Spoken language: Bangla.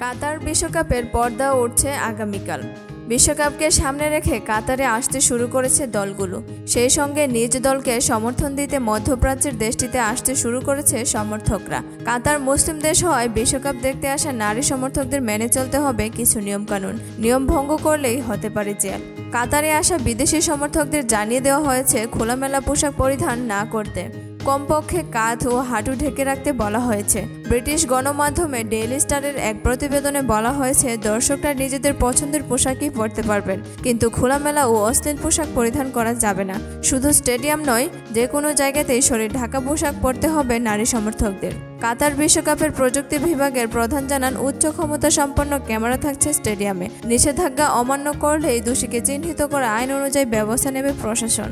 কাতার বিশ্বকাপের পর্দা উঠছে আগামীকাল। বিশ্বকাপকে সামনে রেখে কাতারে আসতে শুরু করেছে দলগুলো। সেই সঙ্গে নিজ দলকে সমর্থন দিতে মধ্যপ্রাচ্যের দেশটিতে আসতে শুরু করেছে সমর্থকরা। কাতার মুসলিম দেশ হওয়ায় বিশ্বকাপ দেখতে আসা নারী সমর্থকদের মেনে চলতে হবে কিছু নিয়মকানুন। নিয়ম ভঙ্গ করলেই হতে পারে জেল। কাতারে আসা বিদেশি সমর্থকদের জানিয়ে দেওয়া হয়েছে খোলামেলা পোশাক পরিধান না করতে। কমপক্ষে কাঁধ ও হাঁটু ঢেকে রাখতে বলা হয়েছে। ব্রিটিশ গণমাধ্যমে ডেইলি স্টারের এক প্রতিবেদনে বলা হয়েছে, দর্শকরা নিজেদের পছন্দের পোশাকই পরতে পারবেন, কিন্তু খোলামেলা ও অশ্লীল পোশাক পরিধান করা যাবে না। শুধু স্টেডিয়াম নয়, যে কোনো জায়গাতেই শরীর ঢাকা পোশাক পরতে হবে নারী সমর্থকদের। কাতার বিশ্বকাপের প্রযুক্তি বিভাগের প্রধান জানান, উচ্চ ক্ষমতা সম্পন্ন ক্যামেরা থাকছে স্টেডিয়ামে। নিষেধাজ্ঞা অমান্য করলেই দোষীকে চিহ্নিত করে আইন অনুযায়ী ব্যবস্থা নেবে প্রশাসন।